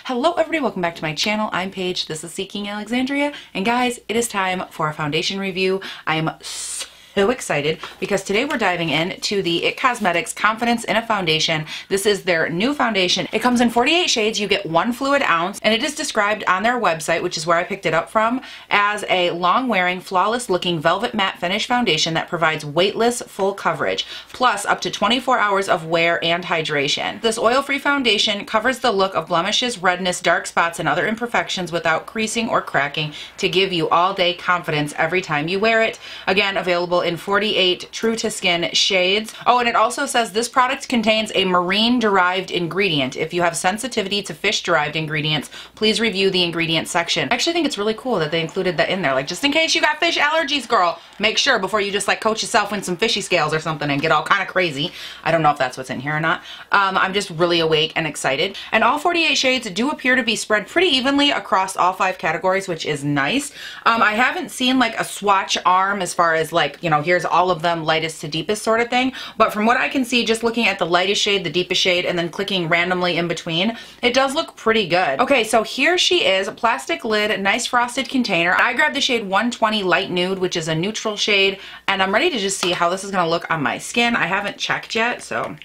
Hello everybody, welcome back to my channel. I'm Paige, this is Seeking Alexandria, and guys, it is time for a foundation review. I am so excited because today we're diving into the IT Cosmetics Confidence in a Foundation. This is their new foundation. It comes in 48 shades, you get 1 fluid ounce, and it is described on their website, which is where I picked it up from, as a long-wearing, flawless-looking velvet matte finish foundation that provides weightless, full coverage, plus up to 24 hours of wear and hydration. This oil-free foundation covers the look of blemishes, redness, dark spots, and other imperfections without creasing or cracking to give you all-day confidence every time you wear it. Again, available in 48 true to skin shades. Oh, and it also says this product contains a marine derived ingredient. If you have sensitivity to fish derived ingredients, please review the ingredients section. I actually think it's really cool that they included that in there. Like, just in case you got fish allergies, girl, make sure before you just like coat yourself in some fishy scales or something and get all kind of crazy. I don't know if that's what's in here or not. I'm just really awake and excited. And all 48 shades do appear to be spread pretty evenly across all 5 categories, which is nice. I haven't seen like a swatch arm as far as like, you know, here's all of them lightest to deepest sort of thing. But from what I can see, just looking at the lightest shade, the deepest shade, and then clicking randomly in between, it does look pretty good. Okay, so here she is, a plastic lid, nice frosted container. I grabbed the shade 120 Light Nude, which is a neutral shade, and I'm ready to just see how this is gonna look on my skin. I haven't checked yet, so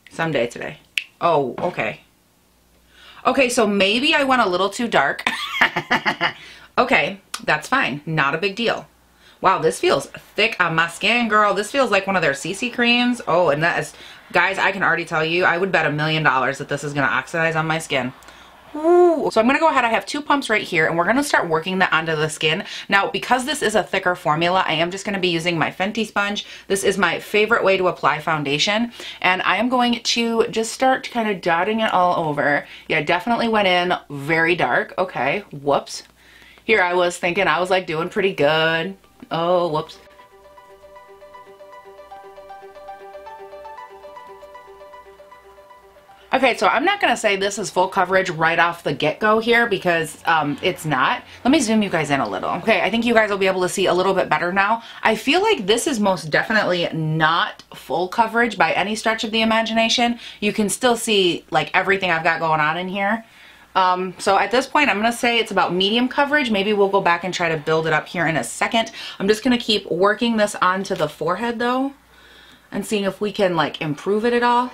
someday today. Oh, okay. Okay, so maybe I went a little too dark. Okay, that's fine, not a big deal. Wow, this feels thick on my skin, girl. This feels like one of their CC creams. Oh, and that is, guys, I can already tell you, I would bet $1 million that this is gonna oxidize on my skin. Ooh. So I'm gonna go ahead, I have 2 pumps right here, and we're gonna start working that onto the skin. Now, because this is a thicker formula, I am just gonna be using my Fenty sponge. This is my favorite way to apply foundation, and I am going to just start kind of dotting it all over. Yeah, definitely went in very dark. Okay, whoops. Here I was thinking I was like doing pretty good. Oh, whoops. Okay, so I'm not gonna say this is full coverage right off the get-go here because it's not. Let me zoom you guys in a little. Okay, I think you guys will be able to see a little bit better now. I feel like this is most definitely not full coverage by any stretch of the imagination. You can still see like everything I've got going on in here. So at this point, I'm going to say it's about medium coverage. Maybe we'll go back and try to build it up here in a second. I'm just going to keep working this onto the forehead though and seeing if we can like improve it at all.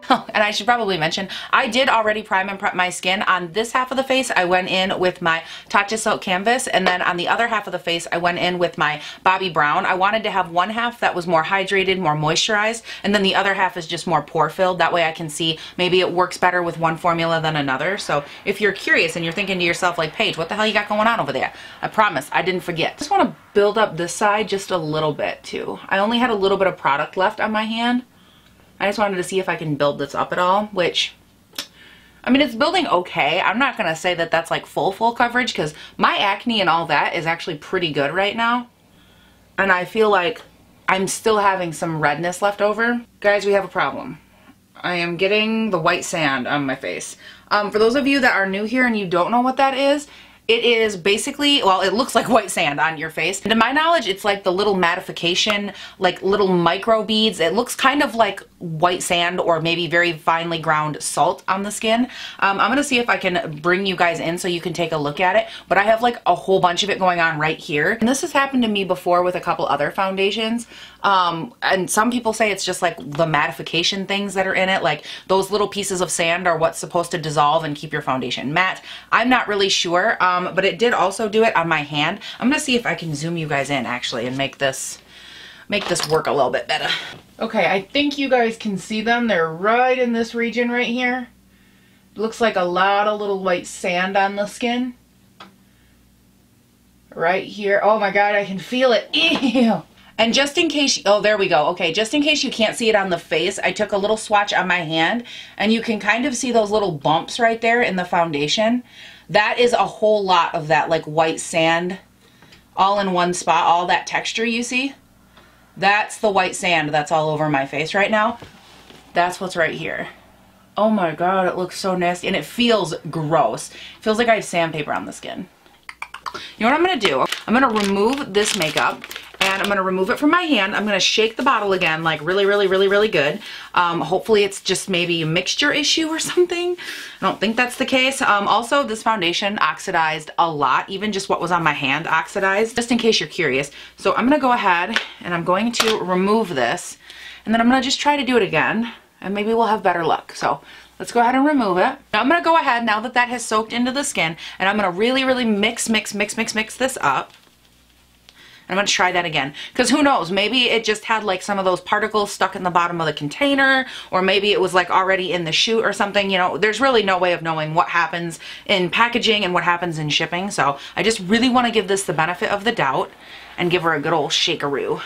Oh, and I should probably mention, I did already prime and prep my skin. On this half of the face, I went in with my Tatcha Silk Canvas, and then on the other half of the face, I went in with my Bobbi Brown. I wanted to have one half that was more hydrated, more moisturized, and then the other half is just more pore-filled. That way I can see maybe it works better with one formula than another. So if you're curious and you're thinking to yourself like, Paige, what the hell you got going on over there? I promise, I didn't forget. I just want to build up this side just a little bit too. I only had a little bit of product left on my hand. I just wanted to see if I can build this up at all, which, I mean, it's building okay. I'm not going to say that that's like full coverage because my acne and all that is actually pretty good right now. And I feel like I'm still having some redness left over. Guys, we have a problem. I am getting the white sand on my face. For those of you that are new here and you don't know what that is, it is basically, well, it looks like white sand on your face. And to my knowledge, it's like the little mattification, like little micro beads. It looks kind of like white sand or maybe very finely ground salt on the skin. I'm going to see if I can bring you guys in so you can take a look at it. But I have like a whole bunch of it going on right here. And this has happened to me before with a couple other foundations. And some people say it's just like the mattification things that are in it. Like those little pieces of sand are what's supposed to dissolve and keep your foundation matte. I'm not really sure. But it did also do it on my hand. I'm gonna see if I can zoom you guys in actually and make this work a little bit better. Okay, I think you guys can see them. They're right in this region right here. It looks like a lot of little white sand on the skin. Right here. Oh my God, I can feel it. Ew. And just in case, oh, there we go. Okay, just in case you can't see it on the face, I took a little swatch on my hand and you can kind of see those little bumps right there in the foundation. That is a whole lot of that like white sand all in one spot, all that texture you see. That's the white sand that's all over my face right now. That's what's right here. Oh my God, it looks so nasty and it feels gross. It feels like I have sandpaper on the skin. You know what I'm gonna do? I'm gonna remove this makeup And I'm going to remove it from my hand. I'm going to shake the bottle again, like really, really, really, really good. Hopefully it's just maybe a mixture issue or something. I don't think that's the case. Also, this foundation oxidized a lot. Even just what was on my hand oxidized, just in case you're curious. So I'm going to go ahead and I'm going to remove this. And then I'm going to just try to do it again. And maybe we'll have better luck. So let's go ahead and remove it. Now I'm going to go ahead, now that that has soaked into the skin, and I'm going to really, really mix this up. I'm going to try that again, because who knows, maybe it just had like some of those particles stuck in the bottom of the container, or maybe it was like already in the chute or something. You know, there's really no way of knowing what happens in packaging and what happens in shipping. So I just really want to give this the benefit of the doubt and give her a good old shakeroo.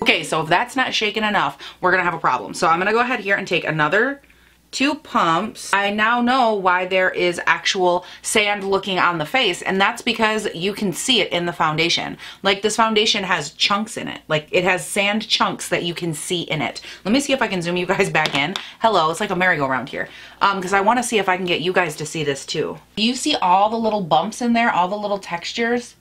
Okay, so if that's not shaken enough, we're gonna have a problem. So I'm gonna go ahead here and take another 2 pumps. I now know why there is actual sand looking on the face, and that's because you can see it in the foundation. Like, this foundation has chunks in it. Like, it has sand chunks that you can see in it. Let me see if I can zoom you guys back in. Hello, it's like a merry-go-round here. Because I want to see if I can get you guys to see this too. Do you see all the little bumps in there, all the little textures?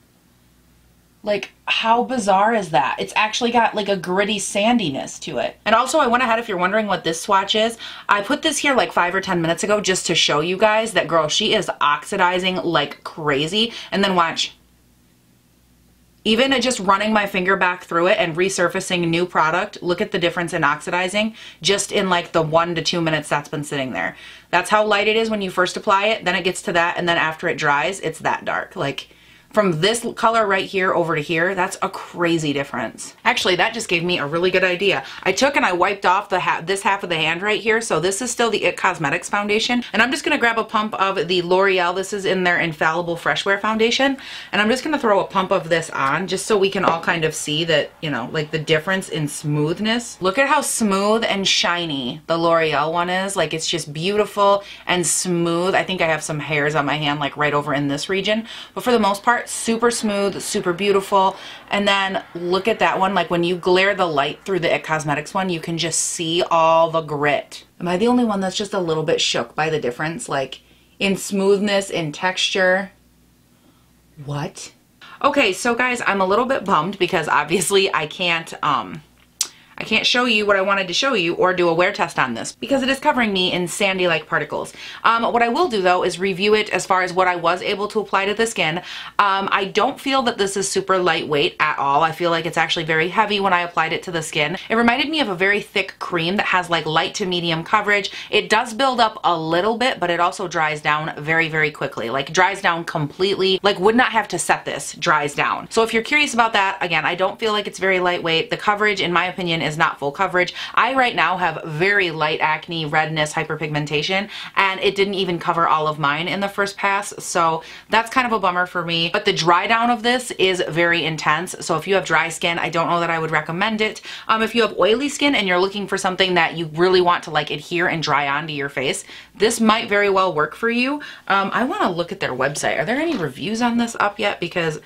Like, how bizarre is that? It's actually got like a gritty sandiness to it. And also, I went ahead, if you're wondering what this swatch is, I put this here like 5 or 10 minutes ago just to show you guys that, girl, she is oxidizing like crazy. And then watch. Even just running my finger back through it and resurfacing new product, look at the difference in oxidizing just in like the 1 to 2 minutes that's been sitting there. That's how light it is when you first apply it. Then it gets to that, and then after it dries, it's that dark. Like, from this color right here over to here, that's a crazy difference. Actually, that just gave me a really good idea. I took and I wiped off this half of the hand right here. So this is still the IT Cosmetics foundation. And I'm just gonna grab a pump of the L'Oreal. This is in their Infallible Fresh Wear foundation. And I'm just gonna throw a pump of this on just so we can all kind of see that, you know, like the difference in smoothness. Look at how smooth and shiny the L'Oreal one is. Like, it's just beautiful and smooth. I think I have some hairs on my hand, like right over in this region. But for the most part, super smooth, super beautiful. And then look at that one. Like, when you glare the light through the IT Cosmetics one, you can just see all the grit. Am I the only one that's just a little bit shook by the difference, like in smoothness, in texture? What? Okay, so guys, I'm a little bit bummed because obviously I can't show you what I wanted to show you or do a wear test on this because it is covering me in sandy-like particles. What I will do though is review it as far as what I was able to apply to the skin. I don't feel that this is super lightweight at all. I feel like it's actually very heavy when I applied it to the skin. It reminded me of a very thick cream that has like light to medium coverage. It does build up a little bit, but it also dries down very, very quickly. Like, dries down completely. Like, would not have to set this, dries down. So if you're curious about that, again, I don't feel like it's very lightweight. The coverage, in my opinion, is not full coverage. I right now have very light acne, redness, hyperpigmentation, and it didn't even cover all of mine in the first pass, so that's kind of a bummer for me. But the dry down of this is very intense, so if you have dry skin, I don't know that I would recommend it. If you have oily skin and you're looking for something that you really want to like adhere and dry onto your face, this might very well work for you. I want to look at their website. Are there any reviews on this up yet? Because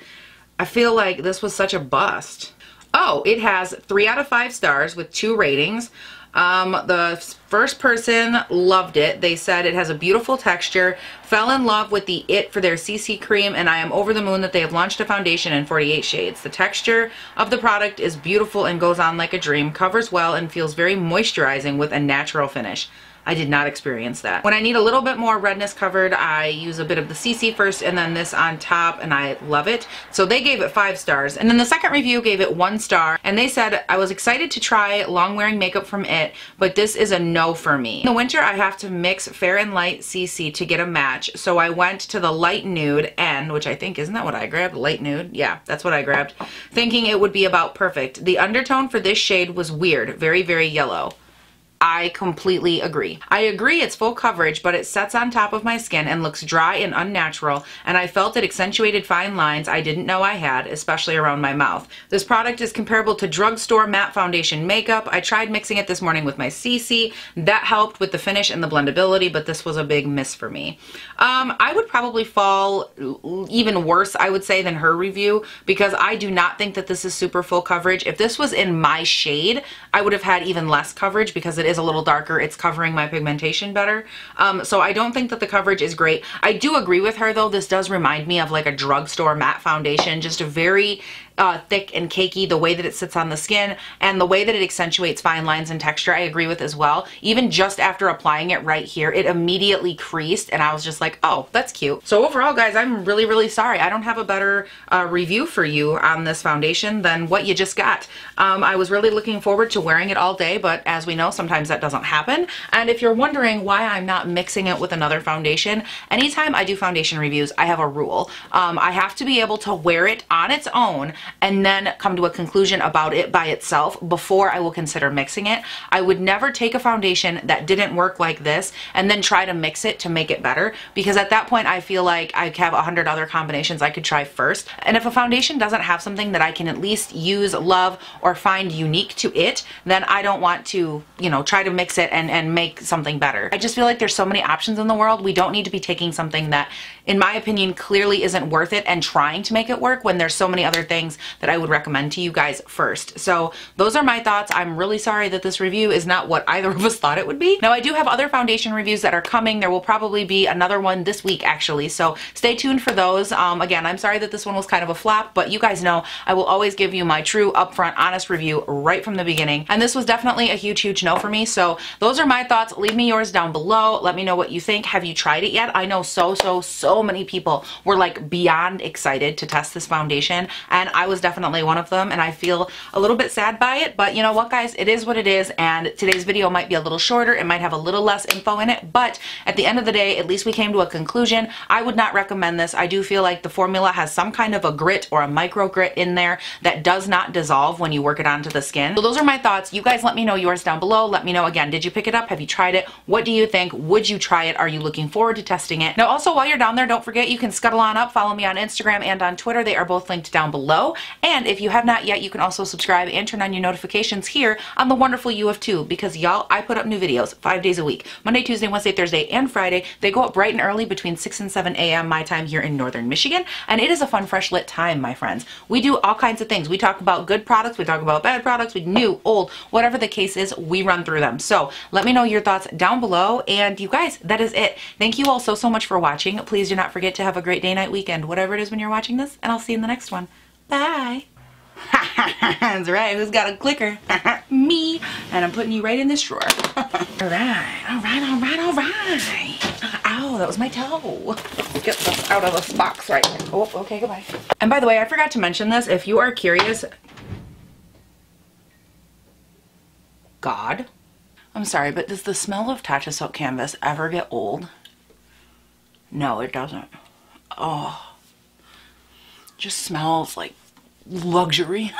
I feel like this was such a bust. Oh, it has 3 out of 5 stars with 2 ratings. The first person loved it. They said it has a beautiful texture, fell in love with the IT for their CC cream, and I am over the moon that they have launched a foundation in 48 shades. The texture of the product is beautiful and goes on like a dream, covers well, and feels very moisturizing with a natural finish. I did not experience that. When I need a little bit more redness covered, I use a bit of the CC first and then this on top, and I love it. So they gave it 5 stars. And then the second review gave it 1 star, and they said, I was excited to try long wearing makeup from IT, but this is a no for me. In the winter, I have to mix fair and light CC to get a match, so I went to the light nude N, which I think, isn't that what I grabbed? Light nude? Yeah, that's what I grabbed, thinking it would be about perfect. The undertone for this shade was weird, very, very yellow. I completely agree. I agree it's full coverage, but it sets on top of my skin and looks dry and unnatural, and I felt it accentuated fine lines I didn't know I had, especially around my mouth. This product is comparable to drugstore matte foundation makeup. I tried mixing it this morning with my CC. That helped with the finish and the blendability, but this was a big miss for me. I would probably fall even worse, I would say, than her review, because I do not think that this is super full coverage. If this was in my shade, I would have had even less coverage because it is a little darker, it's covering my pigmentation better. So I don't think that the coverage is great. I do agree with her though, this does remind me of like a drugstore matte foundation, just a very thick and cakey, the way that it sits on the skin and the way that it accentuates fine lines and texture I agree with as well. Even just after applying it right here, it immediately creased and I was just like, oh, that's cute. So overall guys, I'm really, really sorry. I don't have a better review for you on this foundation than what you just got. I was really looking forward to wearing it all day, but as we know, sometimes that doesn't happen. And if you're wondering why I'm not mixing it with another foundation, anytime I do foundation reviews, I have a rule. I have to be able to wear it on its own and then come to a conclusion about it by itself before I will consider mixing it. I would never take a foundation that didn't work like this and then try to mix it to make it better, because at that point I feel like I have 100 other combinations I could try first. And if a foundation doesn't have something that I can at least use, love, or find unique to it, then I don't want to, you know, try to mix it and make something better. I just feel like there's so many options in the world. We don't need to be taking something that, in my opinion, clearly isn't worth it and trying to make it work when there's so many other things that I would recommend to you guys first. So those are my thoughts. I'm really sorry that this review is not what either of us thought it would be. Now I do have other foundation reviews that are coming. There will probably be another one this week actually, so stay tuned for those. Again, I'm sorry that this one was kind of a flop, but you guys know I will always give you my true, upfront, honest review right from the beginning. And this was definitely a huge, huge no for me. So those are my thoughts. Leave me yours down below. Let me know what you think. Have you tried it yet? I know so many people were like beyond excited to test this foundation, and I was definitely one of them, and I feel a little bit sad by it, but you know what guys, it is what it is, and today's video might be a little shorter, it might have a little less info in it, but at the end of the day, at least we came to a conclusion. I would not recommend this. I do feel like the formula has some kind of a grit or a micro grit in there that does not dissolve when you work it onto the skin. So those are my thoughts. You guys let me know yours down below. Let me know again, did you pick it up? Have you tried it? What do you think? Would you try it? Are you looking forward to testing it? Now also, while you're down there, don't forget you can scuttle on up, follow me on Instagram and on Twitter. They are both linked down below. And if you have not yet, you can also subscribe and turn on your notifications here on the wonderful U of 2, because y'all, I put up new videos 5 days a week. Monday, Tuesday, Wednesday, Thursday, and Friday. They go up bright and early between 6 and 7 a.m. my time here in Northern Michigan. And it is a fun, fresh lit time, my friends. We do all kinds of things. We talk about good products, we talk about bad products, we new, old, whatever the case is, we run through them. So let me know your thoughts down below. And you guys, that is it. Thank you all so much for watching. Please do not forget to have a great day, night, weekend, whatever it is when you're watching this, and I'll see you in the next one. Bye. That's right, who's got a clicker? Me. And I'm putting you right in this drawer. All right. Ow, that was my toe. Get this out of this box right here. Oh, okay, goodbye. And by the way, I forgot to mention this. If you are curious, God, I'm sorry, but does the smell of Tatcha Silk Canvas ever get old? No, it doesn't. Oh, just smells like luxury.